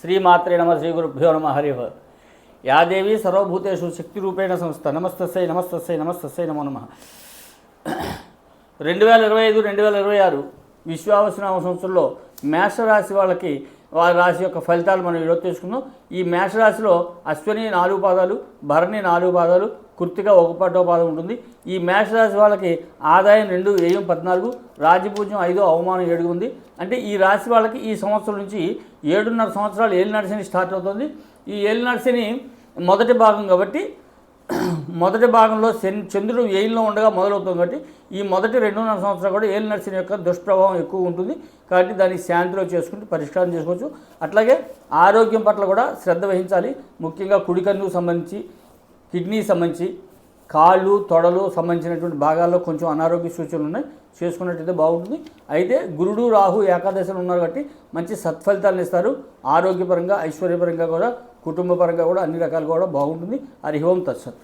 శ్రీమాత్రే నమ శ్రీ గురుభ్యో నమ హరి ఓం. యా దేవి సర్వభూతేషు శక్తి రూపేణ సంస్థ నమస్తస్సై నమస్తస్సై నమస్తస్సై నమో నమః. 2025-2026 విశ్వావసునామ సంవత్సరంలో మేషరాశి వాళ్ళకి వారి రాశి యొక్క ఫలితాలు మనం ఈరోజు తెలుసుకుందాం. ఈ మేషరాశిలో అశ్విని 4 పాదాలు, భరణి 4 పాదాలు, కృత్తిక 1 పాదం ఉంటుంది. ఈ మేషరాశి వాళ్ళకి ఆదాయం 2, వ్యయం 14, రాజ్యపూజ్యం 5, అవమానం 7 ఉంది. అంటే ఈ రాశి వాళ్ళకి ఈ సంవత్సరం నుంచి 7.5 సంవత్సరాలు ఏలినాటి శని స్టార్ట్ అవుతుంది. ఈ ఏలినాటి శని మొదటి భాగం కాబట్టి మొదటి భాగంలో చంద్రుడు వ్యయంలో ఉండగా మొదలవుతుంది. కాబట్టి ఈ మొదటి 2.5 సంవత్సరాలు కూడా ఏలినాటి శని యొక్క దుష్ప్రభావం ఎక్కువ ఉంటుంది. కాబట్టి దాన్ని శాంతిలో చేసుకుంటూ పరిష్కారం చేసుకోవచ్చు. అట్లాగే ఆరోగ్యం పట్ల కూడా శ్రద్ధ వహించాలి. ముఖ్యంగా కుడికన్నుకు సంబంధించి, కిడ్నీ సంబంధించి, కాళ్ళు తొడలు సంబంధించినటువంటి భాగాల్లో కొంచెం అనారోగ్య సూచనలు ఉన్నాయి, చేసుకున్నట్టయితే బాగుంటుంది. అయితే గురుడు రాహు ఏకాదశిలో ఉన్నారు కాబట్టి మంచి సత్ఫలితాలను ఇస్తారు. ఆరోగ్యపరంగా, ఐశ్వర్యపరంగా కూడా, కుటుంబపరంగా కూడా అన్ని రకాలుగా కూడా బాగుంటుంది. హరి ఓం తత్సత్.